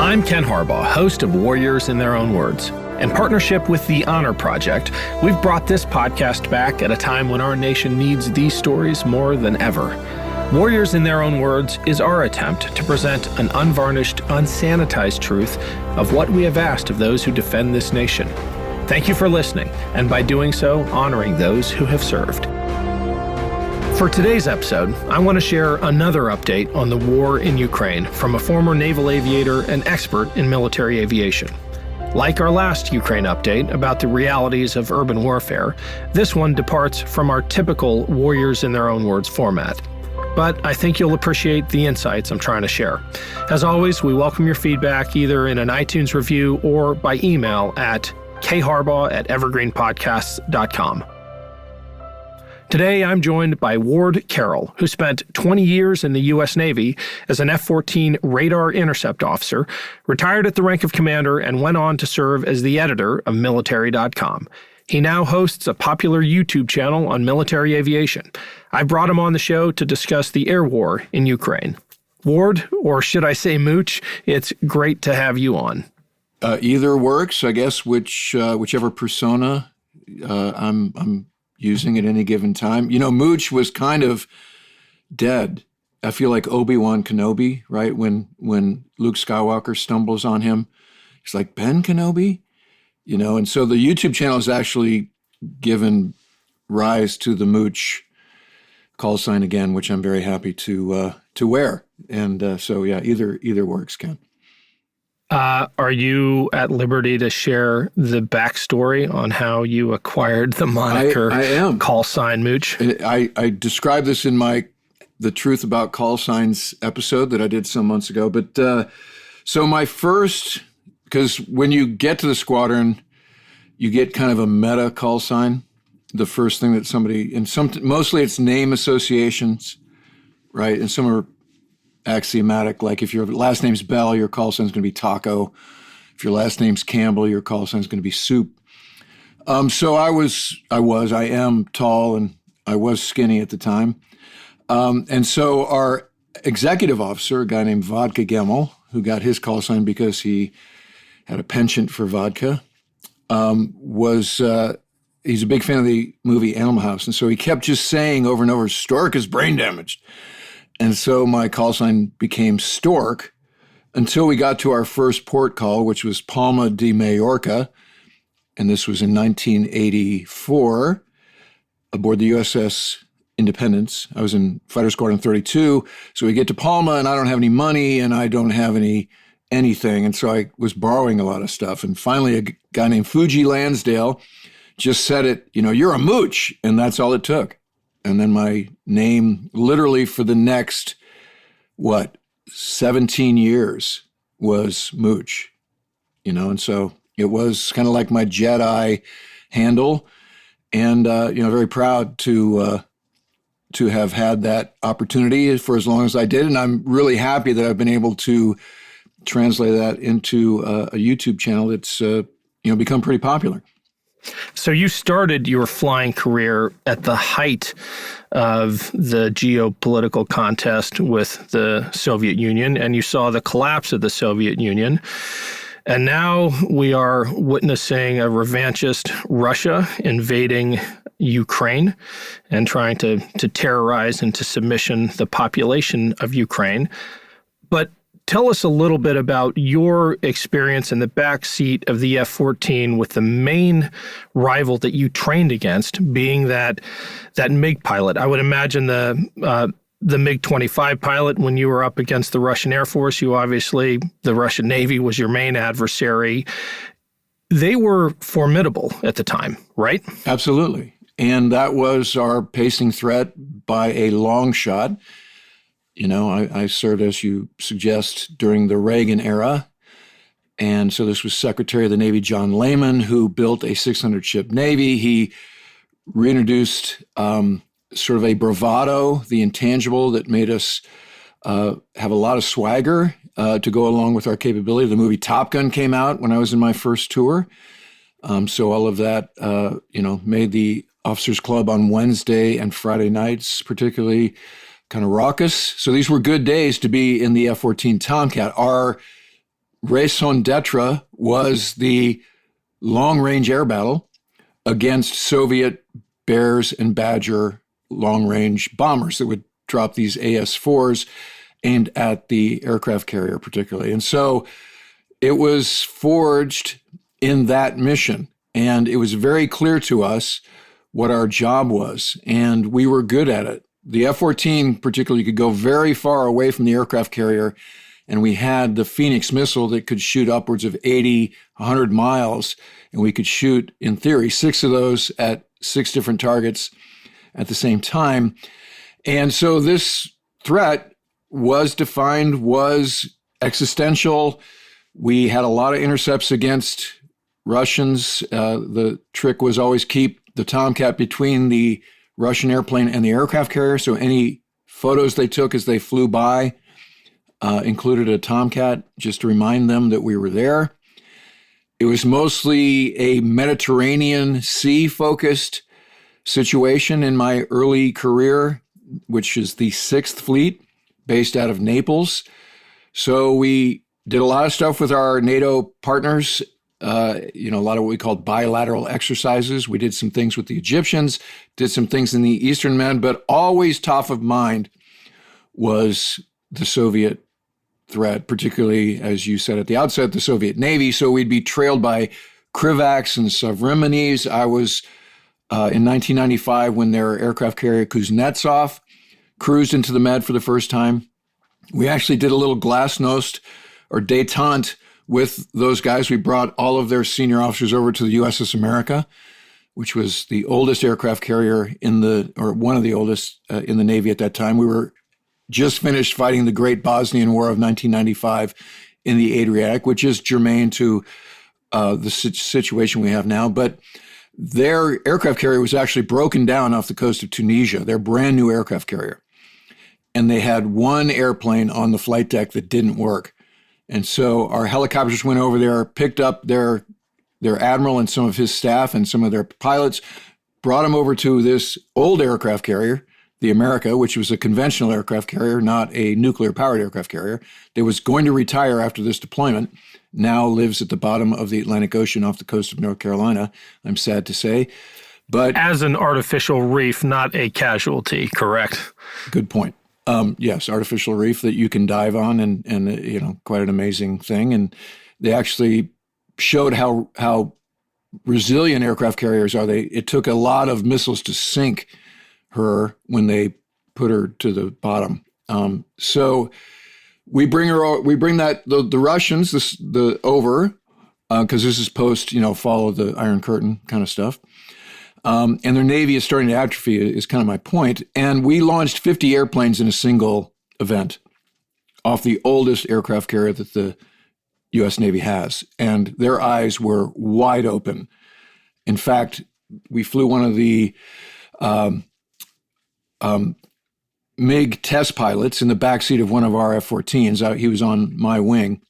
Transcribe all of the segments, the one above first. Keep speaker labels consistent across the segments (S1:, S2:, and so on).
S1: I'm Ken Harbaugh, host of Warriors in Their Own Words. In partnership with the Honor Project, we've brought this podcast back at a time when our nation needs these stories more than ever. Warriors in Their Own Words is our attempt to present an unvarnished, unsanitized truth of what we have asked of those who defend this nation. Thank you for listening, and by doing so, honoring those who have served. For today's episode, I want to share another update on the war in Ukraine from a former naval aviator and expert in military aviation. Like our last Ukraine update about the realities of urban warfare, this one departs from our typical Warriors in Their Own Words format. But I think you'll appreciate the insights I'm trying to share. As always, we welcome your feedback either in an iTunes review or by email at kharbaugh@evergreenpodcasts.com. Today, I'm joined by Ward Carroll, who spent 20 years in the U.S. Navy as an F-14 Radar Intercept Officer, retired at the rank of commander, and went on to serve as the editor of military.com. He now hosts a popular YouTube channel on military aviation. I brought him on the show to discuss the air war in Ukraine. Ward, or should I say Mooch, it's great to have you on.
S2: Either works, I guess, whichever persona I'm using at any given time. You know, Mooch was kind of dead. I feel like Obi-Wan Kenobi, right? When Luke Skywalker stumbles on him, he's like, Ben Kenobi? You know, and so the YouTube channel has actually given rise to the Mooch call sign again, which I'm very happy to wear. And so, yeah, either works, Ken.
S1: Are you at liberty to share the backstory on how you acquired the moniker
S2: I am.
S1: Call Sign Mooch?
S2: I described this in the Truth About Call Signs episode that I did some months ago. But so my first, because when you get to the squadron, you get kind of a meta call sign. The first thing that somebody, and mostly it's name associations, right? And some are axiomatic, like if your last name's Bell, your call sign is going to be Taco. If your last name's Campbell, your call sign is going to be Soup. So I am tall and I was skinny at the time. And so our executive officer, a guy named Vodka Gemmel, who got his call sign because he had a penchant for vodka, he's a big fan of the movie Animal House. And so he kept just saying over and over, Stork is brain damaged. And so my call sign became Stork until we got to our first port call, which was Palma de Mallorca. And this was in 1984 aboard the USS Independence. I was in Fighter Squadron 32. So we get to Palma and I don't have any money and I don't have anything. And so I was borrowing a lot of stuff. And finally, a guy named Fuji Lansdale just said it, you're a mooch. And that's all it took. And then my name literally for the next, 17 years was Mooch, and so it was kind of like my Jedi handle. And, very proud to have had that opportunity for as long as I did. And I'm really happy that I've been able to translate that into a YouTube channel that's, become pretty popular.
S1: So you started your flying career at the height of the geopolitical contest with the Soviet Union, and you saw the collapse of the Soviet Union. And now we are witnessing a revanchist Russia invading Ukraine and trying to terrorize into submission the population of Ukraine. But tell us a little bit about your experience in the back seat of the F-14 with the main rival that you trained against being that MiG pilot. I would imagine the MiG-25 pilot, when you were up against the Russian Air Force, the Russian Navy was your main adversary. They were formidable at the time, right?
S2: Absolutely. And that was our pacing threat by a long shot. I served, as you suggest, during the Reagan era. And so this was Secretary of the Navy John Lehman, who built a 600-ship Navy. He reintroduced sort of a bravado, the intangible that made us have a lot of swagger to go along with our capability. The movie Top Gun came out when I was in my first tour. So all of that, made the Officers Club on Wednesday and Friday nights particularly kind of raucous. So these were good days to be in the F-14 Tomcat. Our raison d'etre was the long-range air battle against Soviet Bears and Badger long-range bombers that would drop these AS-4s aimed at the aircraft carrier particularly. And so it was forged in that mission. And it was very clear to us what our job was, and we were good at it. The F-14 particularly could go very far away from the aircraft carrier, and we had the Phoenix missile that could shoot upwards of 80, 100 miles, and we could shoot, in theory, 6 of those at 6 different targets at the same time. And so this threat was defined, was existential. We had a lot of intercepts against Russians. The trick was always keep the Tomcat between the Russian airplane and the aircraft carrier. So any photos they took as they flew by included a Tomcat, just to remind them that we were there. It was mostly a Mediterranean Sea-focused situation in my early career, which is the 6th Fleet, based out of Naples. So we did a lot of stuff with our NATO partners, a lot of what we called bilateral exercises. We did some things with the Egyptians, did some things in the Eastern Med, but always top of mind was the Soviet threat, particularly, as you said at the outset, the Soviet Navy. So we'd be trailed by Krivaks and Sovremeni's. I was in 1995 when their aircraft carrier Kuznetsov cruised into the Med for the first time. We actually did a little glasnost or détente with those guys. We brought all of their senior officers over to the USS America, which was the oldest aircraft carrier or one of the oldest in the Navy at that time. We were just finished fighting the Great Bosnian War of 1995 in the Adriatic, which is germane to the situation we have now. But their aircraft carrier was actually broken down off the coast of Tunisia, their brand new aircraft carrier. And they had one airplane on the flight deck that didn't work. And so our helicopters went over there, picked up their admiral and some of his staff and some of their pilots, brought them over to this old aircraft carrier, the America, which was a conventional aircraft carrier, not a nuclear-powered aircraft carrier, that was going to retire after this deployment, now lives at the bottom of the Atlantic Ocean off the coast of North Carolina, I'm sad to say. But
S1: as an artificial reef, not a casualty, correct?
S2: Good point. Yes, artificial reef that you can dive on, and quite an amazing thing. And they actually showed how resilient aircraft carriers are. It took a lot of missiles to sink her when they put her to the bottom. So we bring the Russians over because this is post fall of the Iron Curtain kind of stuff. And their Navy is starting to atrophy is kind of my point. And we launched 50 airplanes in a single event off the oldest aircraft carrier that the U.S. Navy has. And their eyes were wide open. In fact, we flew one of the MiG test pilots in the backseat of one of our F-14s. He was on my wing.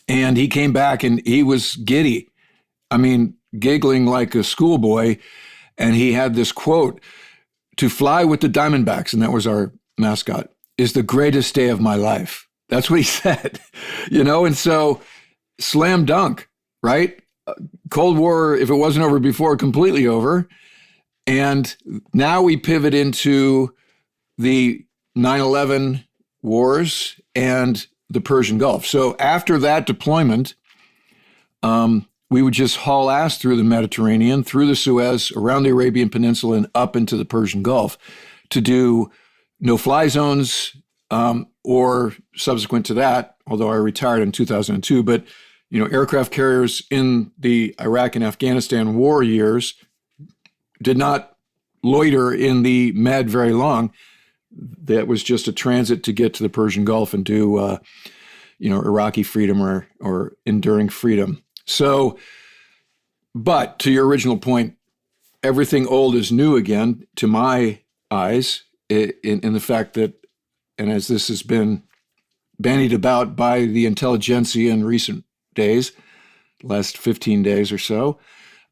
S2: And he came back and he was giddy. I mean, giggling like a schoolboy. And he had this quote, "To fly with the Diamondbacks," and that was our mascot, "is the greatest day of my life." That's what he said, and so slam dunk, right? Cold War, if it wasn't over before, completely over. And now we pivot into the 9/11 wars and the Persian Gulf. So after that deployment, we would just haul ass through the Mediterranean, through the Suez, around the Arabian Peninsula, and up into the Persian Gulf to do no-fly zones, or subsequent to that, although I retired in 2002, but aircraft carriers in the Iraq and Afghanistan war years did not loiter in the Med very long. That was just a transit to get to the Persian Gulf and do, Iraqi freedom or enduring freedom. So, but to your original point, everything old is new again, to my eyes, in the fact that, and as this has been bandied about by the intelligentsia in recent days, last 15 days or so,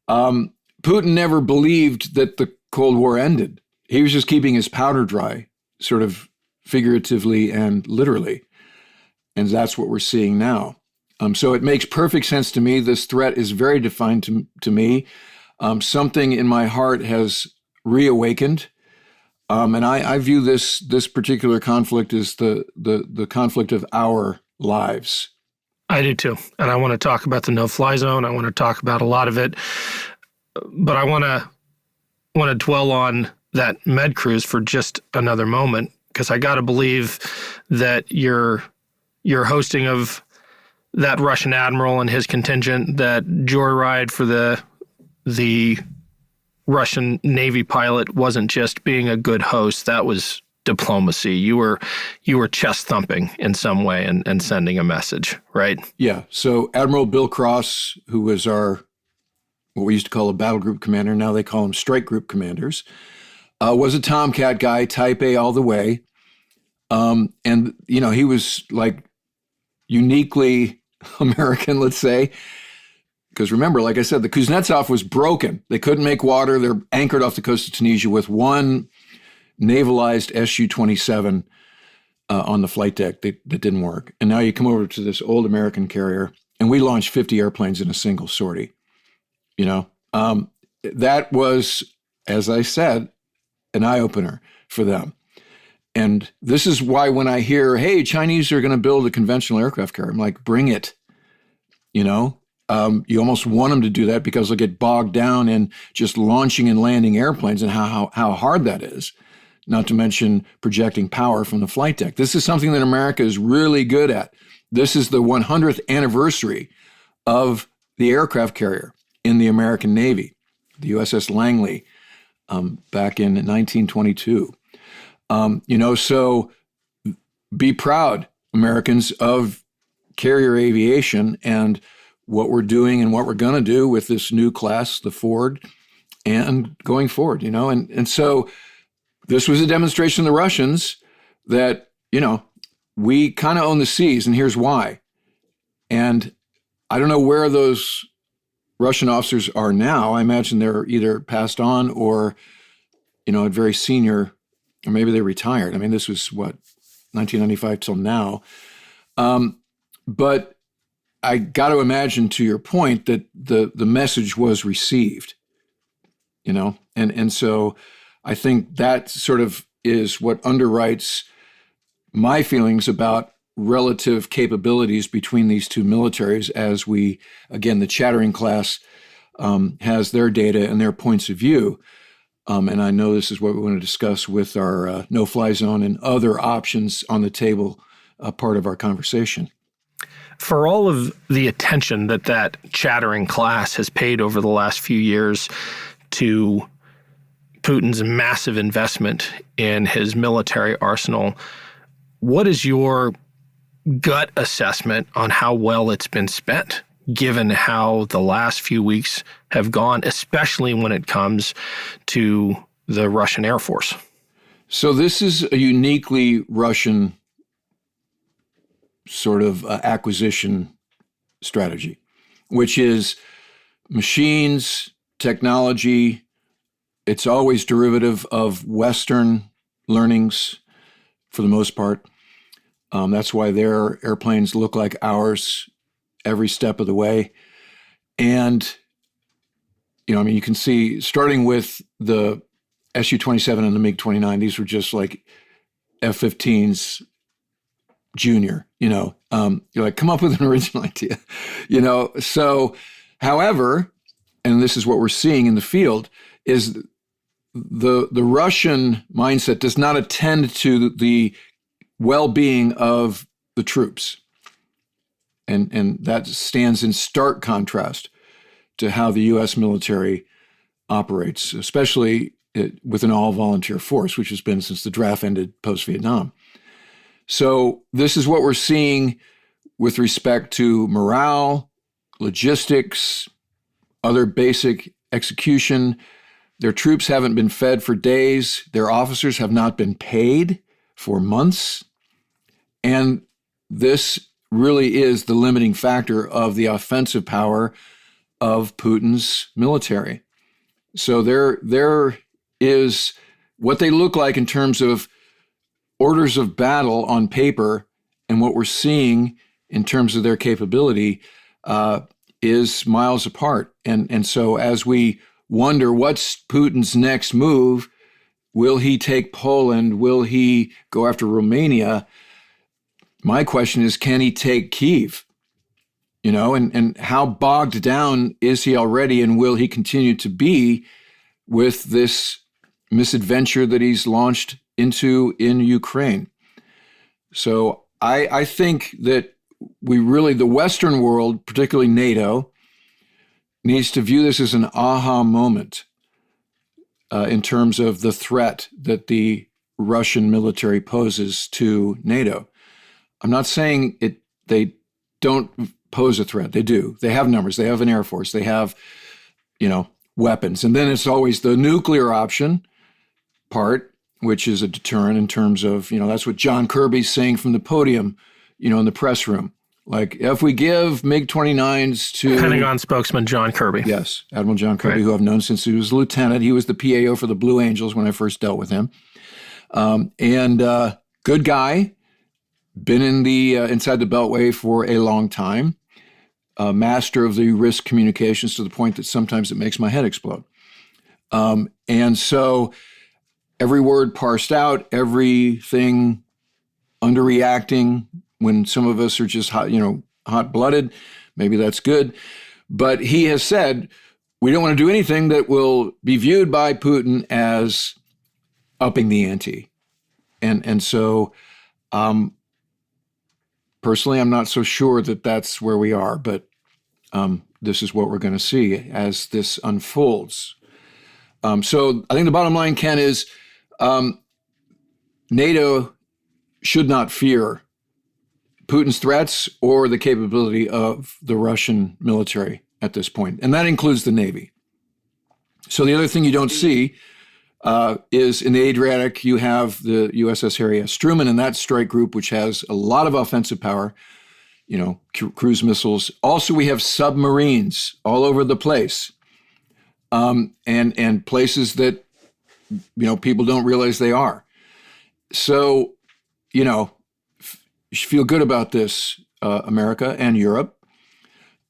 S2: Putin never believed that the Cold War ended. He was just keeping his powder dry, sort of figuratively and literally. And that's what we're seeing now. So it makes perfect sense to me. This threat is very defined to me. Something in my heart has reawakened. And I view this particular conflict as the conflict of our lives.
S1: I do too. And I want to talk about the no-fly zone. I want to talk about a lot of it. But I want to dwell on that med cruise for just another moment, because I got to believe that your hosting of that Russian admiral and his contingent, that joyride for the Russian Navy pilot, wasn't just being a good host. That was diplomacy. You were chest thumping in some way and sending a message, right?
S2: Yeah. So Admiral Bill Cross, who was our, what we used to call a battle group commander, now they call them strike group commanders, was a Tomcat guy, type A all the way. And, he was like uniquely American, let's say, because remember, like I said, the Kuznetsov was broken. They couldn't make water. They're anchored off the coast of Tunisia with one navalized Su-27 on the flight deck that didn't work. And now you come over to this old American carrier, and we launched 50 airplanes in a single sortie. That was, as I said, an eye-opener for them. And this is why when I hear, hey, Chinese are going to build a conventional aircraft carrier, I'm like, bring it. You almost want them to do that because they'll get bogged down in just launching and landing airplanes and how hard that is, not to mention projecting power from the flight deck. This is something that America is really good at. This is the 100th anniversary of the aircraft carrier in the American Navy, the USS Langley, back in 1922. So be proud, Americans, of carrier aviation and what we're doing and what we're going to do with this new class, the Ford, and going forward, And so this was a demonstration to the Russians that, we kind of own the seas, and here's why. And I don't know where those Russian officers are now. I imagine they're either passed on or, at very senior, or maybe they retired. I mean, this was 1995 till now. But I got to imagine, to your point, that the message was received, and so I think that sort of is what underwrites my feelings about relative capabilities between these two militaries as we, again, the Chattering class has their data and their points of view. And I know this is what we want to discuss with our no-fly zone and other options on the table, part of our conversation.
S1: For all of the attention that Chattering class has paid over the last few years to Putin's massive investment in his military arsenal, what is your gut assessment on how well it's been spent, given how the last few weeks have gone, especially when it comes to the Russian Air Force?
S2: So this is a uniquely Russian sort of acquisition strategy, which is machines, technology. It's always derivative of Western learnings for the most part. That's why their airplanes look like ours every step of the way. And, you can see, starting with the Su-27 and the MiG-29, these were just like F-15s junior, you're like, come up with an original idea, So, however, and this is what we're seeing in the field, is the Russian mindset does not attend to the well-being of the troops. And that stands in stark contrast to how the U.S. military operates, especially with an all-volunteer force, which has been since the draft ended post-Vietnam. So this is what we're seeing with respect to morale, logistics, other basic execution. Their troops haven't been fed for days. Their officers have not been paid for months. And this really is the limiting factor of the offensive power of Putin's military. So there is what they look like in terms of orders of battle on paper and what we're seeing in terms of their capability is miles apart. And so as we wonder what's Putin's next move, will he take Poland? Will he go after Romania? My question is, can he take Kyiv? And how bogged down is he already, and will he continue to be with this misadventure that he's launched into in Ukraine? So I think that the Western world, particularly NATO, needs to view this as an aha moment in terms of the threat that the Russian military poses to NATO. I'm not saying they don't pose a threat. They do. They have numbers. They have an air force. They have, weapons. And then it's always the nuclear option part, which is a deterrent in terms of, that's what John Kirby's saying from the podium, in the press room. Like, if we give MiG-29s to...
S1: Pentagon spokesman John Kirby.
S2: Yes, Admiral John Kirby, who I've known since he was a lieutenant. He was the PAO for the Blue Angels when I first dealt with him. Good guy. Been in the inside the Beltway for a long time, master of the risk communications to the point that sometimes it makes my head explode. And so every word parsed out, everything underreacting when some of us are just hot-blooded. Maybe that's good. But he has said, we don't want to do anything that will be viewed by Putin as upping the ante. And so... personally, I'm not so sure that that's where we are, but this is what we're going to see as this unfolds. So I think the bottom line, Ken, is NATO should not fear Putin's threats or the capability of the Russian military at this point, and that includes the Navy. So the other thing you don't see is in the Adriatic, you have the USS Harry S. Truman and that strike group, which has a lot of offensive power, cruise missiles. Also, we have submarines all over the place, and places that, people don't realize they are. So, you should feel good about this, America and Europe.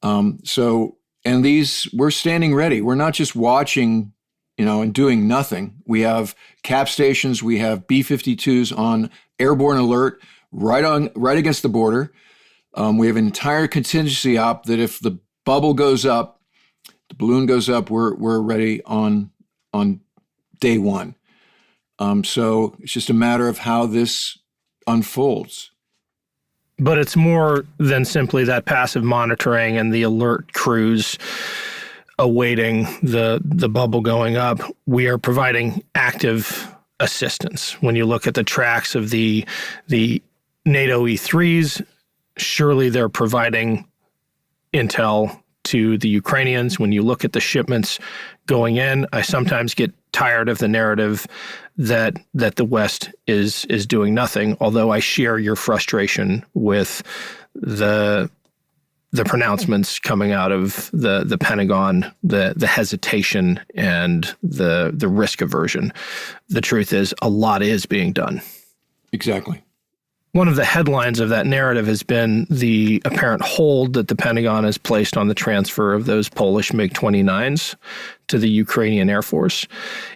S2: We're standing ready. We're not just watching and doing nothing. We have cap stations. We have B-52s on airborne alert right against the border. We have an entire contingency op that if the bubble goes up, the balloon goes up, we're ready on day one. So it's just a matter of how this unfolds.
S1: But it's more than simply that passive monitoring and the alert crews awaiting the bubble going up. We are providing active assistance. When you look at the tracks of the NATO E3s, surely they're providing intel to the Ukrainians. When you look at the shipments going in, I sometimes get tired of the narrative that the West is doing nothing, although I share your frustration with the pronouncements coming out of the Pentagon, the hesitation and the risk aversion. The truth is, a lot is being done.
S2: Exactly.
S1: One of the headlines of that narrative has been the apparent hold that the Pentagon has placed on the transfer of those Polish MiG-29s to the Ukrainian Air Force.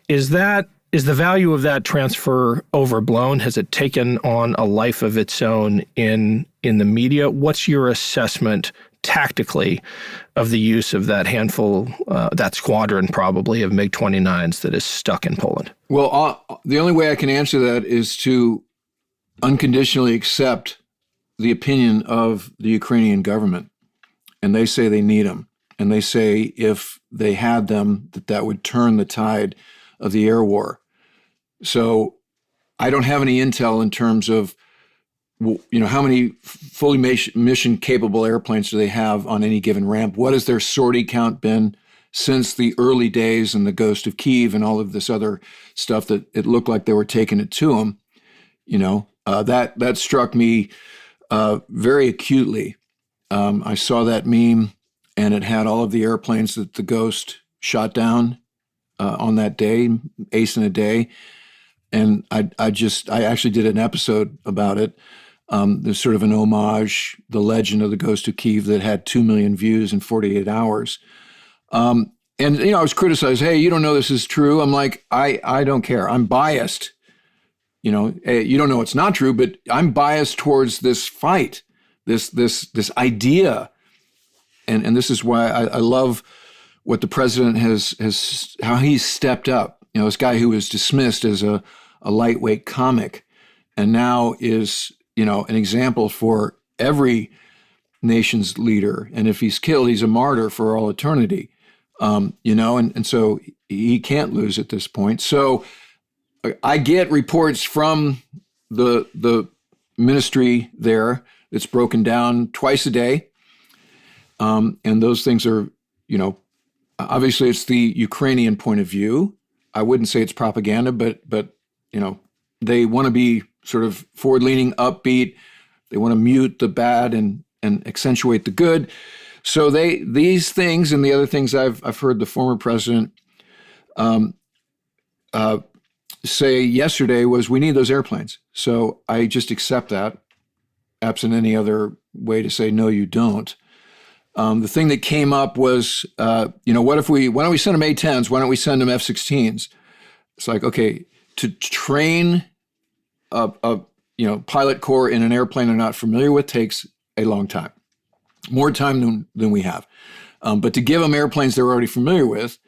S1: Is the value of that transfer overblown? Has it taken on a life of its own in the media? What's your assessment tactically of the use of that handful, that squadron probably of MiG-29s that is stuck in Poland?
S2: Well, the only way I can answer that is to unconditionally accept the opinion of the Ukrainian government. And they say they need them. And they say if they had them, that would turn the tide of the air war. So I don't have any intel in terms of, how many fully mission-capable airplanes do they have on any given ramp? What has their sortie count been since the early days and the Ghost of Kyiv and all of this other stuff that it looked like they were taking it to them? That struck me very acutely. I saw that meme, and it had all of the airplanes that the Ghost shot down on that day, ace in a day. And I actually did an episode about it. There's sort of an homage, the legend of the Ghost of Kiev that had 2 million views in 48 hours. And, I was criticized, hey, you don't know this is true. I'm like, I don't care. I'm biased. You don't know it's not true, but I'm biased towards this fight, this idea. And this is why I love what the president has how he's stepped up. This guy who was dismissed as a lightweight comic and now is, an example for every nation's leader. And if he's killed, he's a martyr for all eternity. And so he can't lose at this point. So I get reports from the ministry there that's broken down twice a day. And those things are, obviously it's the Ukrainian point of view. I wouldn't say it's propaganda, but they want to be sort of forward-leaning, upbeat. They want to mute the bad and accentuate the good. So these things and the other things I've heard the former president say yesterday was, we need those airplanes. So I just accept that, absent any other way to say, no, you don't. The thing that came up was, why don't we send them A-10s? Why don't we send them F-16s? It's like, okay, to train a pilot corps in an airplane they're not familiar with takes a long time, more time than we have. But to give them airplanes they're already familiar with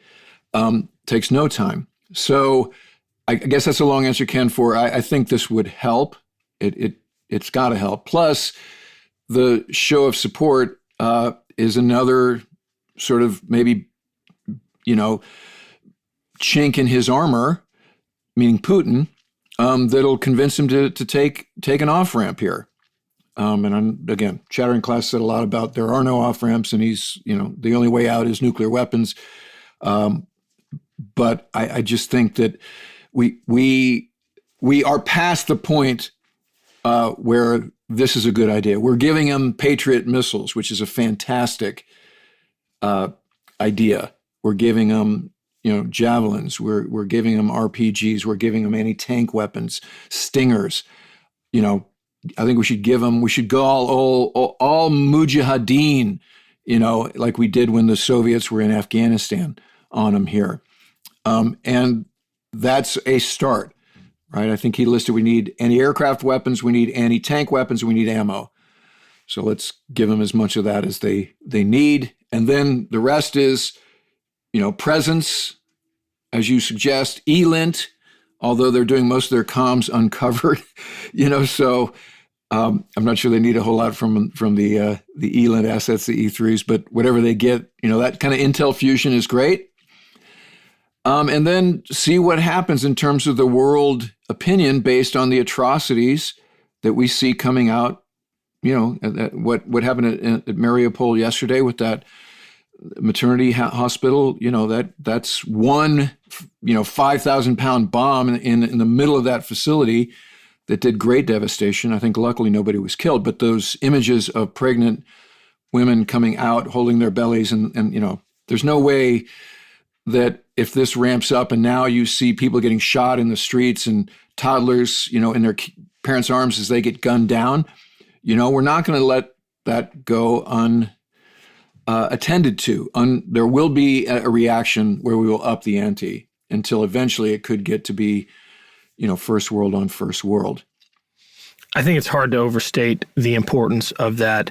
S2: takes no time. So I guess that's a long answer, Ken, for I think this would help. It's got to help. Plus, the show of support is another sort of maybe, chink in his armor, meaning Putin, that'll convince him to take an off-ramp here. And I'm, again, Chattering Class said a lot about there are no off-ramps, and he's, the only way out is nuclear weapons. But I just think that we are past the point where this is a good idea. We're giving them Patriot missiles, which is a fantastic idea. We're giving them, javelins. We're giving them RPGs. We're giving them anti-tank weapons, Stingers. I think we should go all mujahideen, like we did when the Soviets were in Afghanistan on them here. And that's a start, right? I think he listed we need anti-aircraft weapons, we need anti-tank weapons, we need ammo. So let's give them as much of that as they need. And then the rest is, presence, as you suggest, ELINT, although they're doing most of their comms uncovered, so I'm not sure they need a whole lot from the ELINT assets, the E3s, but whatever they get, that kind of intel fusion is great. And then see what happens in terms of the world opinion based on the atrocities that we see coming out, what happened at Mariupol yesterday with that maternity hospital, that's one, 5,000-pound bomb in the middle of that facility that did great devastation. I think luckily nobody was killed, but those images of pregnant women coming out, holding their bellies, and there's no way that if this ramps up and now you see people getting shot in the streets and toddlers, in their parents' arms as they get gunned down, we're not going to let that go unattended to. There will be a reaction where we will up the ante until eventually it could get to be, first world on first world.
S1: I think it's hard to overstate the importance of that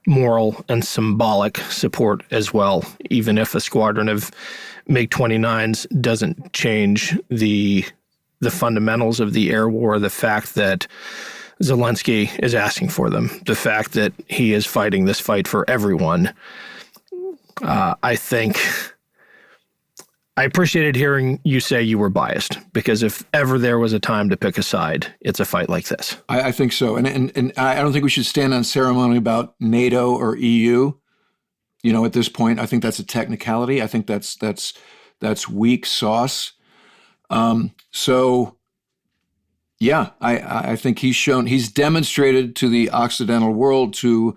S1: moral and symbolic support as well, even if a squadron of MiG-29s doesn't change the fundamentals of the air war, the fact that Zelensky is asking for them, the fact that he is fighting this fight for everyone. I think I appreciated hearing you say you were biased, because if ever there was a time to pick a side, it's a fight like this.
S2: I think so. And I don't think we should stand on ceremony about NATO or EU. At this point, I think that's a technicality. I think that's weak sauce. So yeah, I think he's demonstrated to the Occidental world, to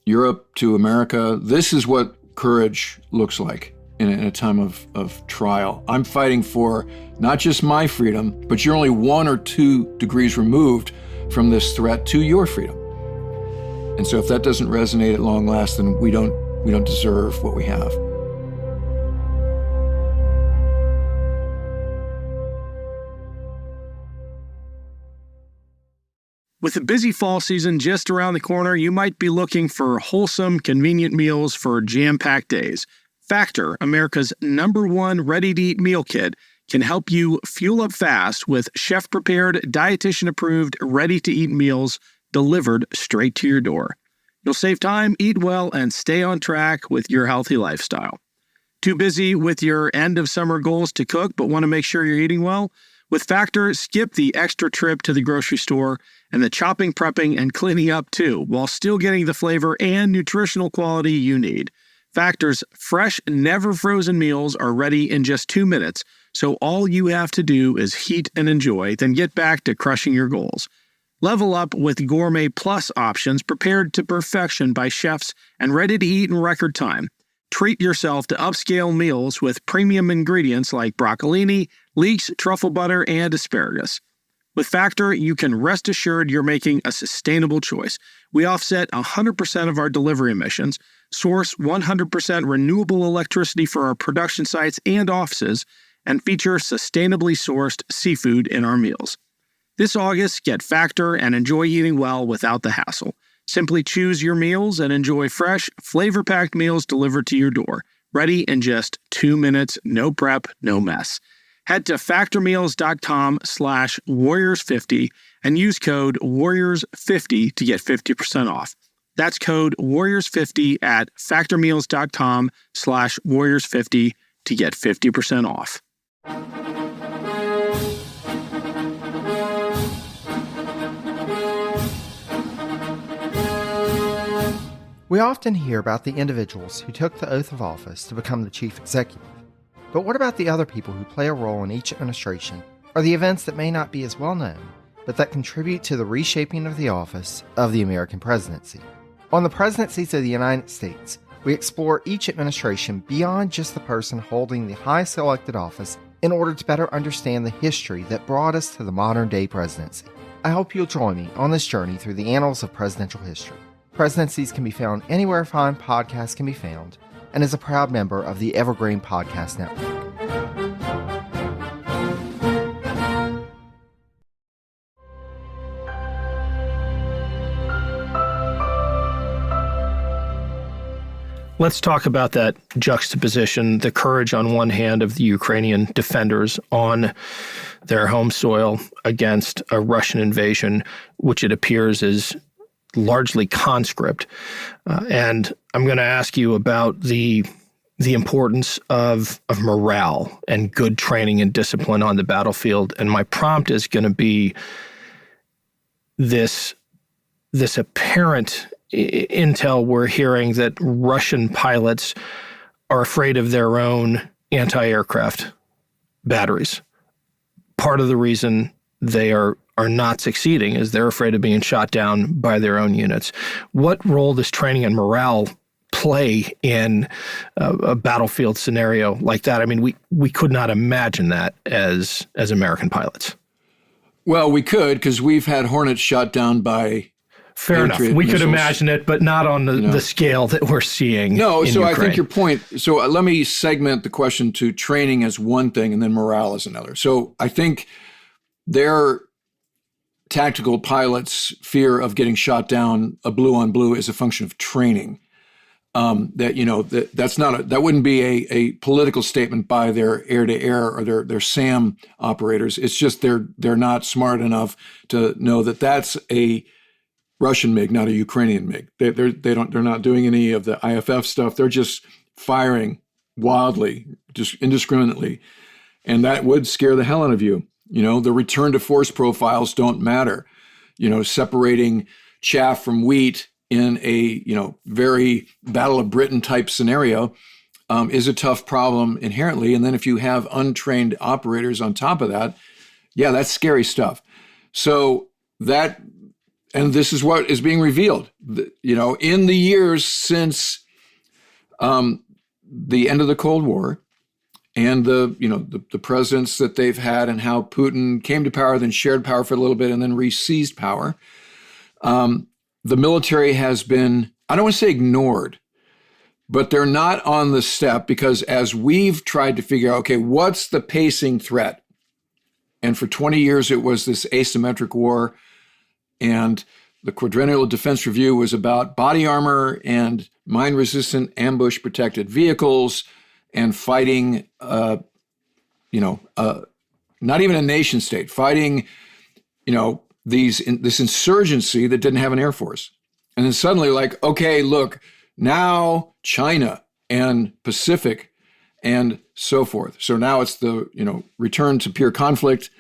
S2: Europe, to America, this is what courage looks like in a time of trial. I'm fighting for not just my freedom, but you're only 1 or 2 degrees removed from this threat to your freedom. And so if that doesn't resonate at long last, then we don't deserve what we have.
S1: With the busy fall season just around the corner, you might be looking for wholesome, convenient meals for jam-packed days. Factor, America's #1 ready-to-eat meal kit, can help you fuel up fast with chef-prepared, dietitian-approved, ready-to-eat meals delivered straight to your door. You'll save time, eat well, and stay on track with your healthy lifestyle. Too busy with your end-of-summer goals to cook but want to make sure you're eating well? With Factor, skip the extra trip to the grocery store and the chopping, prepping, and cleaning up too, while still getting the flavor and nutritional quality you need. Factor's fresh, never-frozen meals are ready in just 2 minutes, so all you have to do is heat and enjoy, then get back to crushing your goals. Level up with Gourmet Plus options prepared to perfection by chefs and ready to eat in record time. Treat yourself to upscale meals with premium ingredients like broccolini, leeks, truffle butter, and asparagus. With Factor, you can rest assured you're making a sustainable choice. We offset 100% of our delivery emissions, source 100% renewable electricity for our production sites and offices, and feature sustainably sourced seafood in our meals. This August, get Factor and enjoy eating well without the hassle. Simply choose your meals and enjoy fresh, flavor-packed meals delivered to your door, ready in just 2 minutes, no prep, no mess. Head to factormeals.com/warriors50 and use code warriors50 to get 50% off. That's code warriors50 at factormeals.com/warriors50 to get 50% off.
S3: We often hear about the individuals who took the oath of office to become the chief executive. But what about the other people who play a role in each administration, or the events that may not be as well known, but that contribute to the reshaping of the office of the American presidency? On the Presidencies of the United States, we explore each administration beyond just the person holding the highest elected office in order to better understand the history that brought us to the modern-day presidency. I hope you'll join me on this journey through the annals of presidential history. Presidencies can be found anywhere fine podcasts can be found, and is a proud member of the Evergreen Podcast Network.
S1: Let's talk about that juxtaposition, the courage on one hand of the Ukrainian defenders on their home soil against a Russian invasion, which it appears is largely conscript. And I'm going to ask you about the importance of morale and good training and discipline on the battlefield. And my prompt is going to be this apparent intel we're hearing that Russian pilots are afraid of their own anti-aircraft batteries. Part of the reason they are not succeeding is they're afraid of being shot down by their own units. What role does training and morale play in a battlefield scenario like that? I mean, we could not imagine that as American pilots.
S2: Well, we could, because we've had Hornets shot down by
S1: Fair enough. We could imagine it, but not on the scale that we're seeing.
S2: No, so
S1: Ukraine.
S2: I think your point. So let me segment the question to training as one thing and then morale as another. So I think their tactical pilots' fear of getting shot down a blue on blue is a function of training. That wouldn't be a political statement by their air to air or their SAM operators. It's just they're not smart enough to know that that's a Russian MiG, not a Ukrainian MiG. They're not doing any of the IFF stuff. They're just firing wildly, just indiscriminately, and that would scare the hell out of you. The return to force profiles don't matter. Separating chaff from wheat in a very Battle of Britain type scenario is a tough problem inherently. And then if you have untrained operators on top of that, yeah, that's scary stuff. So that. And this is what is being revealed, in the years since the end of the Cold War and the presidents that they've had, and how Putin came to power, then shared power for a little bit, and then re-seized power. The military has been, I don't want to say ignored, but they're not on the step, because as we've tried to figure out, okay, what's the pacing threat? And for 20 years, it was this asymmetric war. And the Quadrennial Defense Review was about body armor and mine-resistant ambush-protected vehicles and fighting, not even a nation state, fighting, this insurgency that didn't have an air force. And then suddenly, like, okay, look, now China and Pacific and so forth. So now it's the, return to pure conflict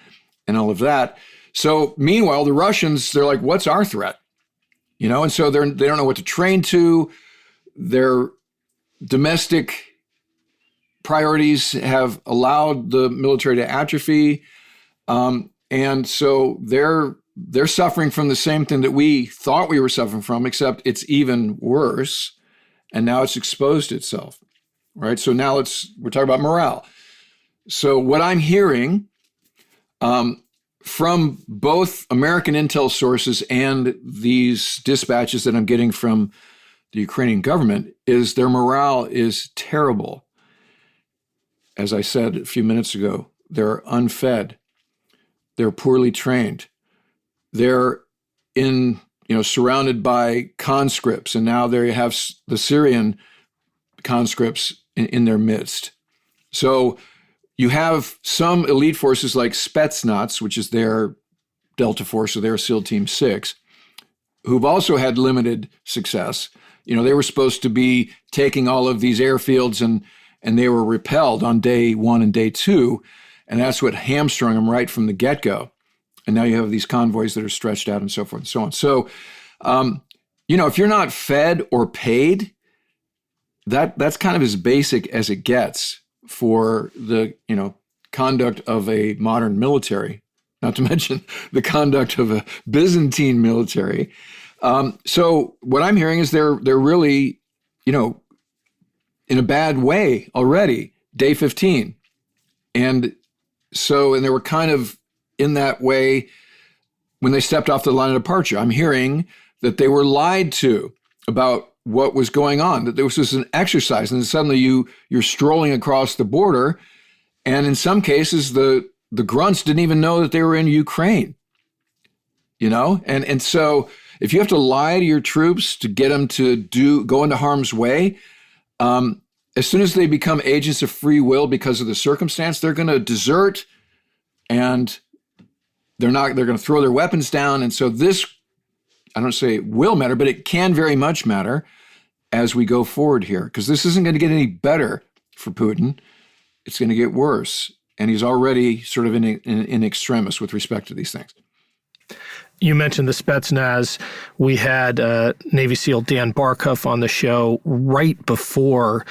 S2: and all of that. So meanwhile, the Russians, they're like, what's our threat? And so they don't know what to train to. Their domestic priorities have allowed the military to atrophy. And so they're suffering from the same thing that we thought we were suffering from, except it's even worse. And now it's exposed itself, right? So now we're talking about morale. So what I'm hearing from both American intel sources and these dispatches that I'm getting from the Ukrainian government is their morale is terrible. As I said a few minutes ago, they're unfed. They're poorly trained. They're surrounded by conscripts, and now they have the Syrian conscripts in their midst. So you have some elite forces like Spetsnaz, which is their Delta Force, or their SEAL Team 6, who've also had limited success. They were supposed to be taking all of these airfields, and they were repelled on day 1 and day 2, and that's what hamstrung them right from the get-go. And now you have these convoys that are stretched out and so forth and so on. So, if you're not fed or paid, that's kind of as basic as it gets for the, conduct of a modern military, not to mention the conduct of a Byzantine military. So what I'm hearing is they're really, in a bad way already, day 15. And they were kind of in that way when they stepped off the line of departure. I'm hearing that they were lied to about what was going on, that this was an exercise, and then suddenly you're strolling across the border, and in some cases the grunts didn't even know that they were in Ukraine. And so if you have to lie to your troops to get them to go into harm's way, as soon as they become agents of free will because of the circumstance, they're going to desert, and they're going to throw their weapons down. And so this, I don't say it will matter, but it can very much matter as we go forward here, because this isn't going to get any better for Putin. It's going to get worse. And he's already sort of in extremis with respect to these things.
S1: You mentioned the Spetsnaz. We had Navy SEAL Dan Barkov on the show right before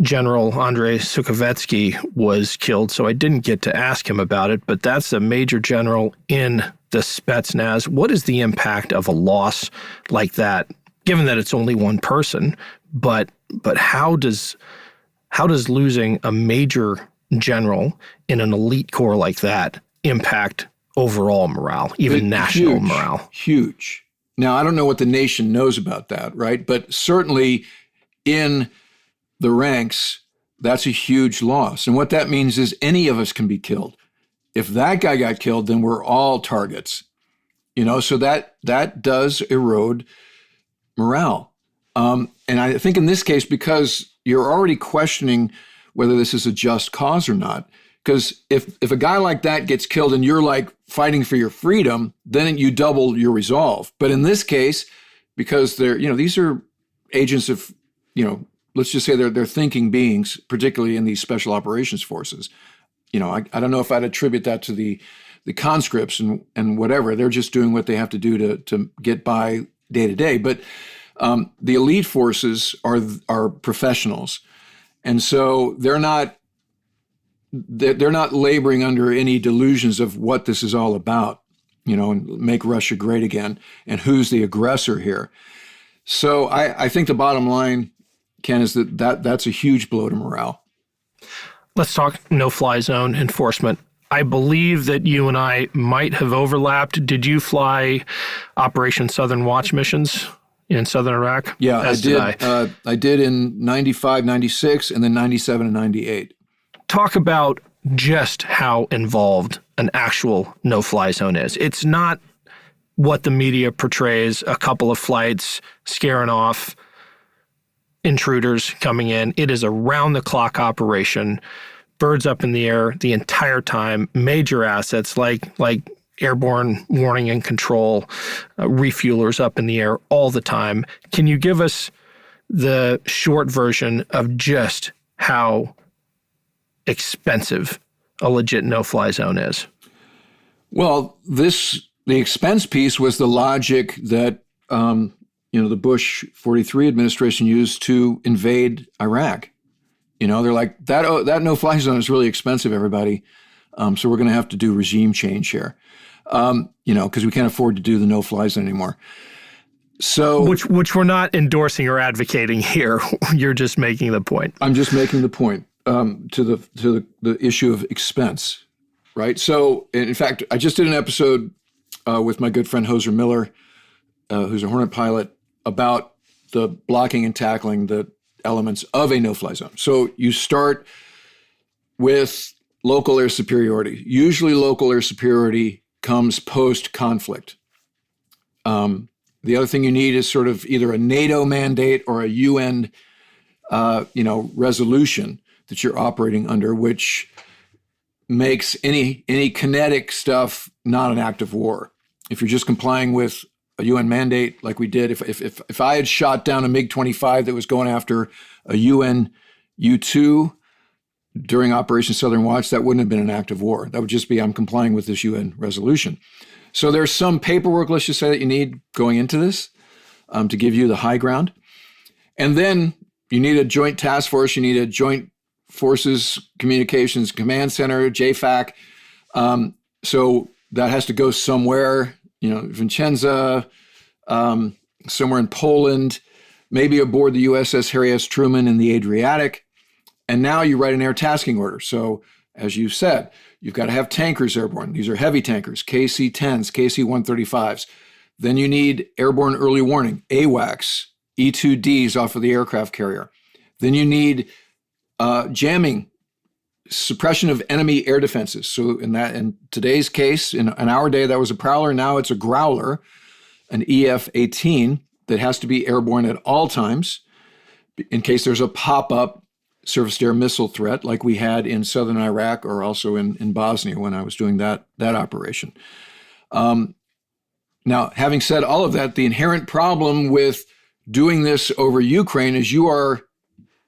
S1: General Andrei Sukovetsky was killed, so I didn't get to ask him about it, but that's a major general in the Spetsnaz. What is the impact of a loss like that, given that it's only one person, but how does losing a major general in an elite corps like that impact overall morale, even national morale?
S2: Huge. Now, I don't know what the nation knows about that, right? But certainly in the ranks, that's a huge loss. And what that means is any of us can be killed. If that guy got killed, then we're all targets. So that does erode morale. And I think in this case, because you're already questioning whether this is a just cause or not, because if a guy like that gets killed and you're like fighting for your freedom, then you double your resolve. But in this case, because these are agents of, let's just say they're thinking beings, particularly in these special operations forces. I don't know if I'd attribute that to the conscripts and whatever. They're just doing what they have to do to get by day to day. But the elite forces are professionals, and so they're not laboring under any delusions of what this is all about, and make Russia great again, and who's the aggressor here. So I think the bottom line, Ken, is that's a huge blow to morale.
S1: Let's talk no-fly zone enforcement. I believe that you and I might have overlapped. Did you fly Operation Southern Watch missions in southern Iraq?
S2: Yeah, I did. I did in 95, 96, and then 97 and 98.
S1: Talk about just how involved an actual no-fly zone is. It's not what the media portrays, a couple of flights scaring off intruders coming in. It is a round-the-clock operation, birds up in the air the entire time, major assets like airborne warning and control, refuelers up in the air all the time. Can you give us the short version of just how expensive a legit no-fly zone is?
S2: Well, the expense piece was the logic that the Bush 43 administration used to invade Iraq. They're like, that no-fly zone is really expensive, everybody. So we're going to have to do regime change here, because we can't afford to do the no-fly zone anymore. So,
S1: which we're not endorsing or advocating here. You're just making the point.
S2: I'm just making the point to the issue of expense, right? So, in fact, I just did an episode with my good friend Hoser Miller, who's a Hornet pilot, about the blocking and tackling the elements of a no-fly zone. So you start with local air superiority. Usually local air superiority comes post-conflict. The other thing you need is sort of either a NATO mandate or a UN resolution that you're operating under, which makes any kinetic stuff not an act of war. If you're just complying with a UN mandate like we did, if I had shot down a MiG-25 that was going after a UN U-2 during Operation Southern Watch, that wouldn't have been an act of war. That would just be, I'm complying with this UN resolution. So there's some paperwork, let's just say, that you need going into this to give you the high ground. And then you need a joint task force. You need a joint forces communications command center, JFAC. So that has to go somewhere, Vincenza, somewhere in Poland, maybe aboard the USS Harry S. Truman in the Adriatic. And now you write an air tasking order. So as you said, you've got to have tankers airborne. These are heavy tankers, KC-10s, KC-135s. Then you need airborne early warning, AWACS, E-2Ds off of the aircraft carrier. Then you need jamming, suppression of enemy air defenses. So in today's case, in our day, that was a Prowler. Now it's a Growler, an EF-18 that has to be airborne at all times in case there's a pop-up surface-to-air missile threat like we had in southern Iraq or also in Bosnia when I was doing that operation. Now, having said all of that, the inherent problem with doing this over Ukraine is you are,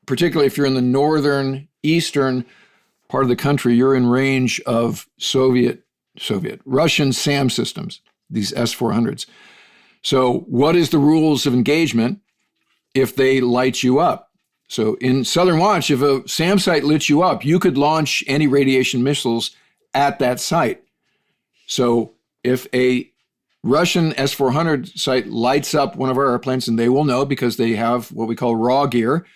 S2: particularly if you're in the northern, eastern part of the country, you're in range of Russian SAM systems, these S-400s. So what is the rules of engagement if they light you up? So in Southern Watch, if a SAM site lit you up, you could launch anti-radiation missiles at that site. So if a Russian S-400 site lights up one of our airplanes, and they will know because they have what we call raw gear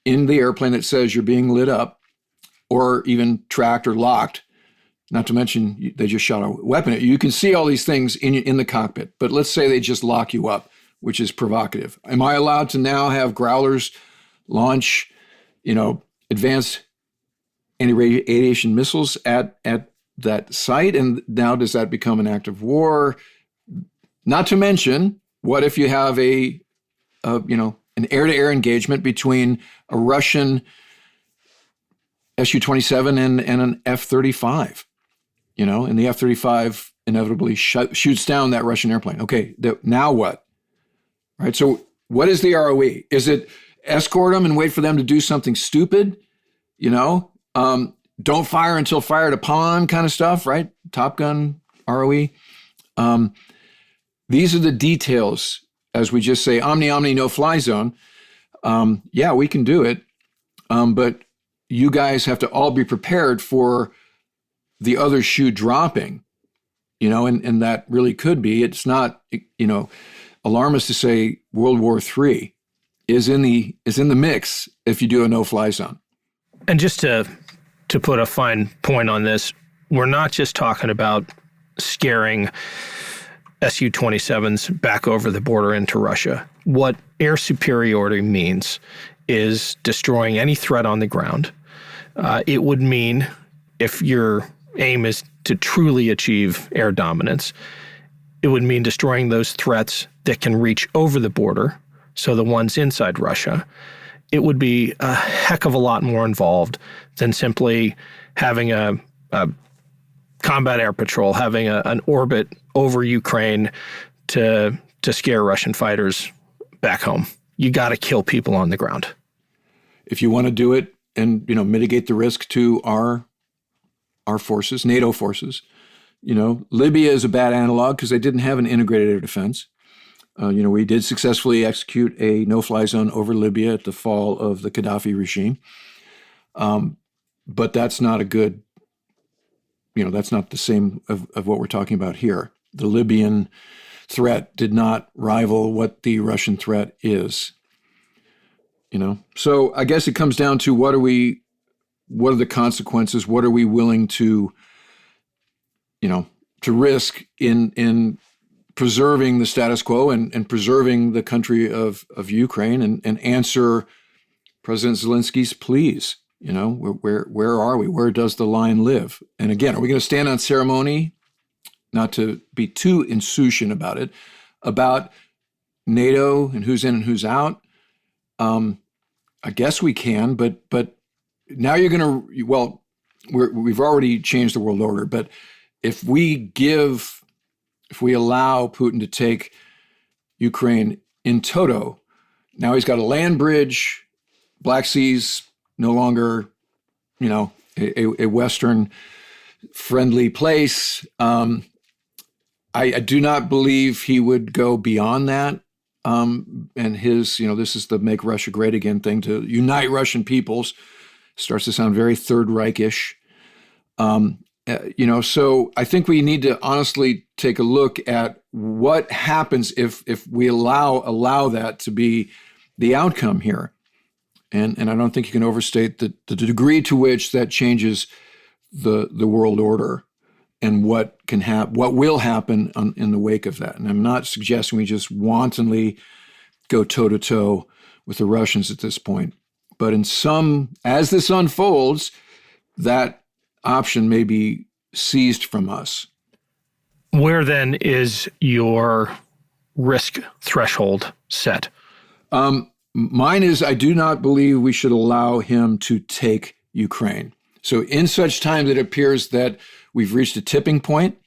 S2: in the airplane that says you're being lit up or even tracked or locked, not to mention they just shot a weapon at you. You can see all these things in the cockpit, but let's say they just lock you up, which is provocative. Am I allowed to now have Growlers launch, advanced anti-radiation missiles at that site? And now does that become an act of war? Not to mention, what if you have an air-to-air engagement between a Russian Su-27 and an F-35, and the F-35 inevitably shoots down that Russian airplane. Okay, now what? Right, so what is the ROE? Is it escort them and wait for them to do something stupid? Don't fire until fired upon kind of stuff, right? Top Gun ROE. These are the details, as we just say, omni, no-fly zone. Yeah, we can do it, but you guys have to all be prepared for the other shoe dropping, and that really could be. It's not, alarmist to say World War III is in the mix if you do a no-fly zone.
S1: And just to to put a fine point on this, we're not just talking about scaring Su-27s back over the border into Russia. What air superiority means is destroying any threat on the ground. It would mean, if your aim is to truly achieve air dominance, it would mean destroying those threats that can reach over the border, so the ones inside Russia. It would be a heck of a lot more involved than simply having a combat air patrol, having an orbit over Ukraine to scare Russian fighters back home. You got to kill people on the ground.
S2: If you want to do it and mitigate the risk to our forces, NATO forces, Libya is a bad analog because they didn't have an integrated air defense. We did successfully execute a no-fly zone over Libya at the fall of the Gaddafi regime. But that's not a good, that's not the same of what we're talking about here. The Libyan threat did not rival what the Russian threat is. So I guess it comes down to what are the consequences? What are we willing to risk in preserving the status quo and preserving the country of Ukraine and answer President Zelensky's pleas? Where are we? Where does the line live? And again, are we going to stand on ceremony, not to be too insouciant about it, about NATO and who's in and who's out? I guess we can, but now you're going to, we've already changed the world order, but if we allow Putin to take Ukraine in toto, now he's got a land bridge, Black Sea's no longer, a Western friendly place. I do not believe he would go beyond that. And his, this is the make Russia great again thing, to unite Russian peoples, starts to sound very Third Reich-ish. So I think we need to honestly take a look at what happens if we allow that to be the outcome here. And I don't think you can overstate the degree to which that changes the world order and what will happen in the wake of that. And I'm not suggesting we just wantonly go toe-to-toe with the Russians at this point. But as this unfolds, that option may be seized from us.
S1: Where then is your risk threshold set?
S2: Mine is, I do not believe we should allow him to take Ukraine. So in such time that it appears that we've reached a tipping point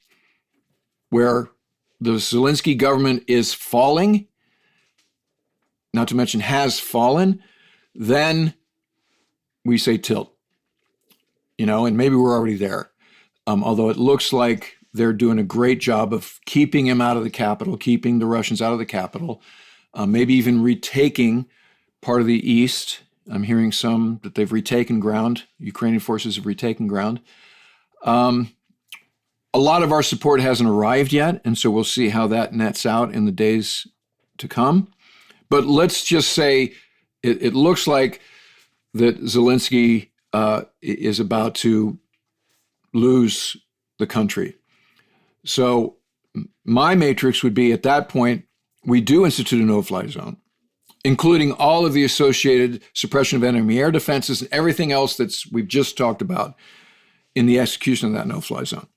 S2: where the Zelensky government is falling, not to mention has fallen, then we say tilt. And maybe we're already there. Although it looks like they're doing a great job of keeping him out of the capital, keeping the Russians out of the capital, maybe even retaking part of the east. I'm hearing some that they've retaken ground. Ukrainian forces have retaken ground. A lot of our support hasn't arrived yet, and so we'll see how that nets out in the days to come. But let's just say it looks like that Zelensky is about to lose the country. So my matrix would be, at that point, we do institute a no-fly zone, including all of the associated suppression of enemy air defenses and everything else we've just talked about in the execution of that no-fly zone.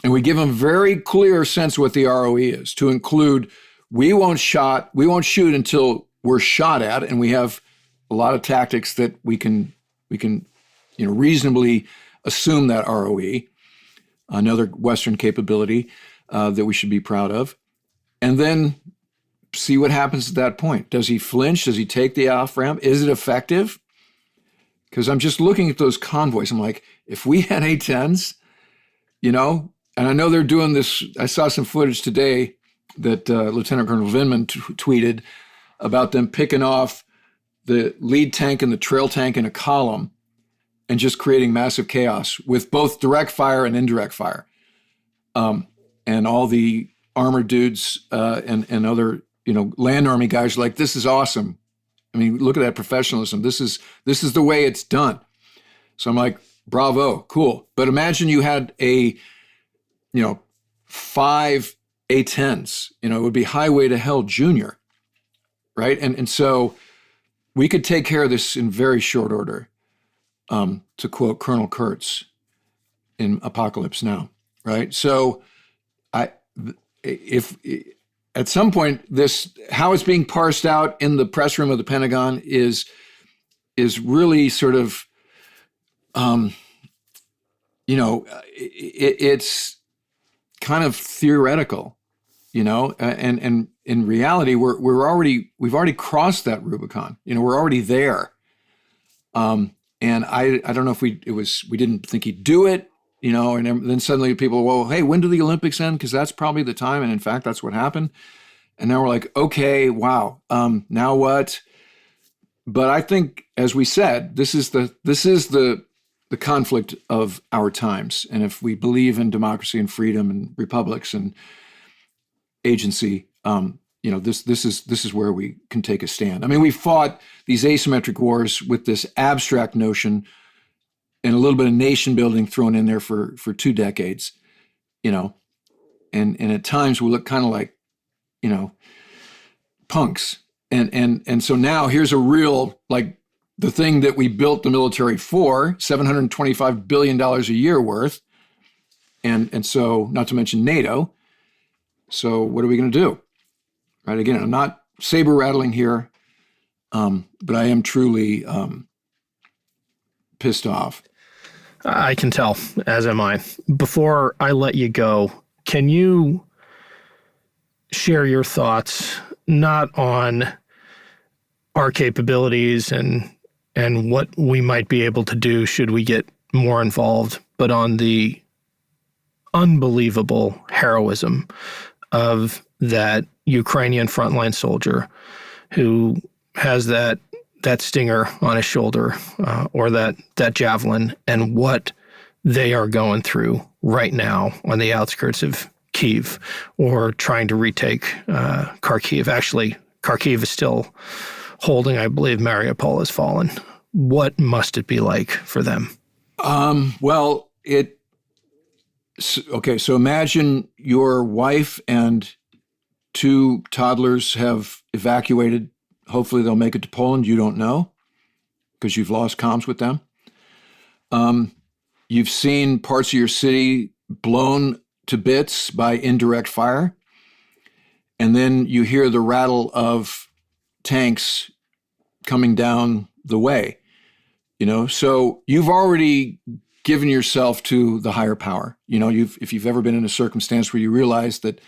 S2: And we give them very clear sense of what the ROE is, to include we won't shoot until we're shot at, and we have a lot of tactics that we can reasonably assume that ROE, another Western capability that we should be proud of, and then see what happens at that point. Does he flinch? Does he take the off-ramp? Is it effective? Because I'm just looking at those convoys. I'm like, if we had A-10s, and I know they're doing this. I saw some footage today that Lieutenant Colonel Vindman tweeted about them picking off the lead tank and the trail tank in a column and just creating massive chaos with both direct fire and indirect fire. And all the armored dudes and other, land army guys are like, this is awesome. I mean, look at that professionalism. This is the way it's done. So I'm like, bravo, cool. But imagine you had 5 A-10s, it would be Highway to Hell Junior, right? And so we could take care of this in very short order, to quote Colonel Kurtz in Apocalypse Now, right? So if at some point how it's being parsed out in the press room of the Pentagon is really sort of, it's kind of theoretical, and in reality, we've already crossed that Rubicon. We're already there. And I don't know if we didn't think he'd do it, and then suddenly people, well, hey, when do the Olympics end? Because that's probably the time. And in fact, that's what happened. And now we're like, okay, wow. Now what? But I think, as we said, this is the conflict of our times. And if we believe in democracy and freedom and republics and agency, this is where we can take a stand. I mean, we fought these asymmetric wars with this abstract notion and a little bit of nation building thrown in there for 2 decades, and at times we look kind of like, punks. And so now here's a real, like, the thing that we built the military for, $725 billion a year worth. And so, not to mention NATO. So what are we going to do? Right. Again, I'm not saber rattling here, but I am truly pissed off.
S1: I can tell, as am I. Before I let you go, can you share your thoughts, not on our capabilities and what we might be able to do should we get more involved, but on the unbelievable heroism of that Ukrainian frontline soldier who has that stinger on his shoulder, or that javelin, and what they are going through right now on the outskirts of Kyiv, or trying to retake Kharkiv. Actually, Kharkiv is still holding. I believe Mariupol has fallen. What must it be like for them?
S2: Okay, so imagine your wife and 2 toddlers have evacuated. Hopefully they'll make it to Poland. You don't know because you've lost comms with them. You've seen parts of your city blown to bits by indirect fire. And then you hear the rattle of tanks coming down the way, So you've already given yourself to the higher power. If you've ever been in a circumstance where you realize that,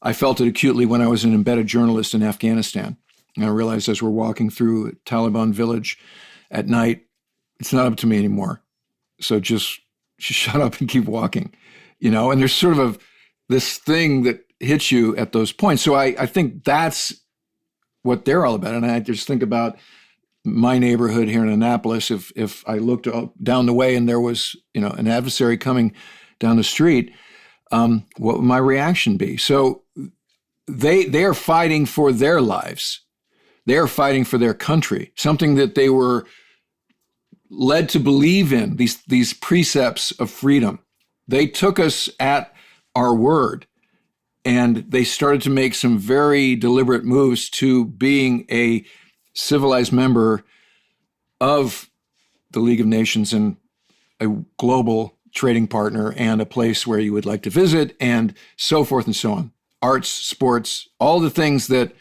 S2: I felt it acutely when I was an embedded journalist in Afghanistan. And I realized as we're walking through a Taliban village at night, it's not up to me anymore. So just shut up and keep walking, and there's sort of this thing that hits you at those points. So I think that's what they're all about. And I just think about my neighborhood here in Annapolis. If I looked down the way and there was, an adversary coming down the street, what would my reaction be? So they are fighting for their lives. They are fighting for their country, something that they were led to believe in, these precepts of freedom. They took us at our word, and they started to make some very deliberate moves to being a civilized member of the League of Nations and a global trading partner and a place where you would like to visit, and so forth and so on. Arts, sports, all the things that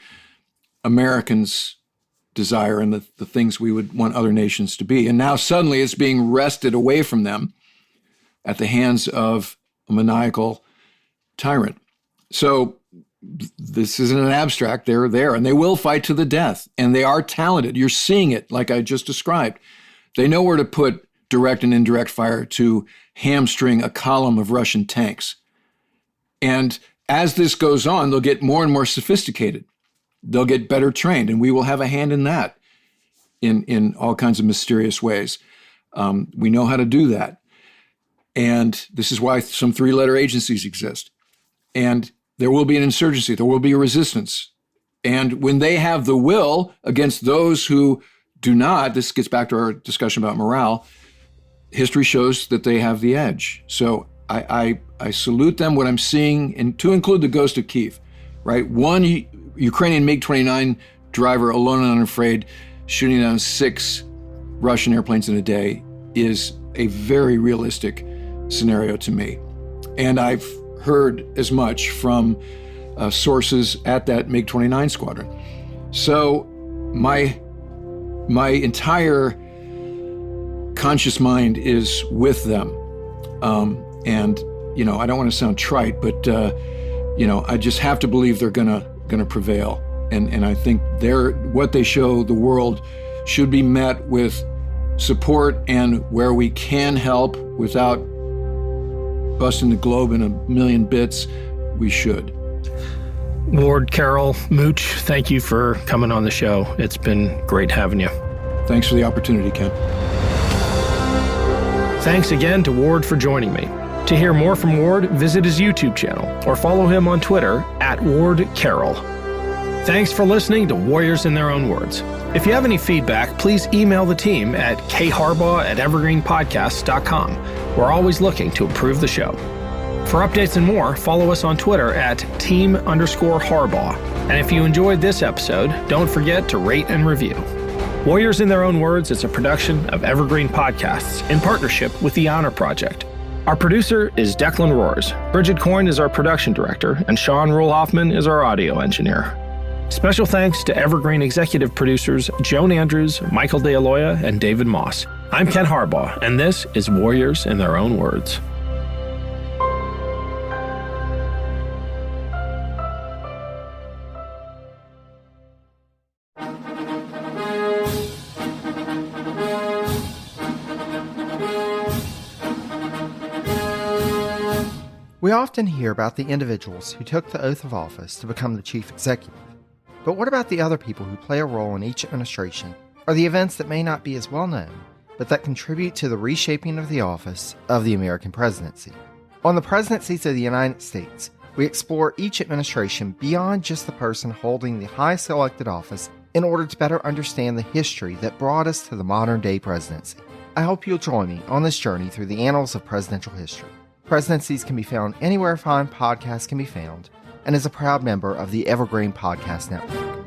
S2: Americans desire and the things we would want other nations to be. And now suddenly it's being wrested away from them at the hands of a maniacal tyrant. So this isn't an abstract. They're there, and they will fight to the death. And they are talented. You're seeing it, like I just described. They know where to put direct and indirect fire to hamstring a column of Russian tanks. And as this goes on, they'll get more and more sophisticated. They'll get better trained, and we will have a hand in that in all kinds of mysterious ways. We know how to do that. And this is why some 3-letter agencies exist. And there will be an insurgency. There will be a resistance. And when they have the will against those who do not, this gets back to our discussion about morale, history shows that they have the edge. So I salute them. What I'm seeing, and to include the ghost of Kyiv, right? One Ukrainian MiG-29 driver, alone and unafraid, shooting down 6 Russian airplanes in a day is a very realistic scenario to me. And I've heard as much from sources at that MiG-29 squadron. So my entire conscious mind is with them. And, I don't want to sound trite, but, I just have to believe they're gonna prevail. And I think what they show the world should be met with support, and where we can help without busting the globe in a million bits, we should.
S1: Ward, Carroll, Mooch, thank you for coming on the show. It's been great having you.
S2: Thanks for the opportunity, Ken.
S1: Thanks again to Ward for joining me. To hear more from Ward, visit his YouTube channel or follow him on Twitter @WardCarroll. Thanks for listening to Warriors in Their Own Words. If you have any feedback, please email the team at kharbaugh@evergreenpodcasts.com. We're always looking to improve the show. For updates and more, follow us on Twitter @team_Harbaugh. And if you enjoyed this episode, don't forget to rate and review. Warriors in Their Own Words is a production of Evergreen Podcasts in partnership with the Honor Project. Our producer is Declan Roars. Bridget Coyne is our production director, and Sean Rule-Hoffman is our audio engineer. Special thanks to Evergreen executive producers Joan Andrews, Michael DeAloya, and David Moss. I'm Ken Harbaugh, and this is Warriors in Their Own Words.
S3: We often hear about the individuals who took the oath of office to become the chief executive. But what about the other people who play a role in each administration, or the events that may not be as well known, but that contribute to the reshaping of the office of the American presidency? On the Presidencies of the United States, we explore each administration beyond just the person holding the highest elected office in order to better understand the history that brought us to the modern-day presidency. I hope you'll join me on this journey through the annals of presidential history. Presidencies can be found anywhere fine podcasts can be found, and is a proud member of the Evergreen Podcast Network.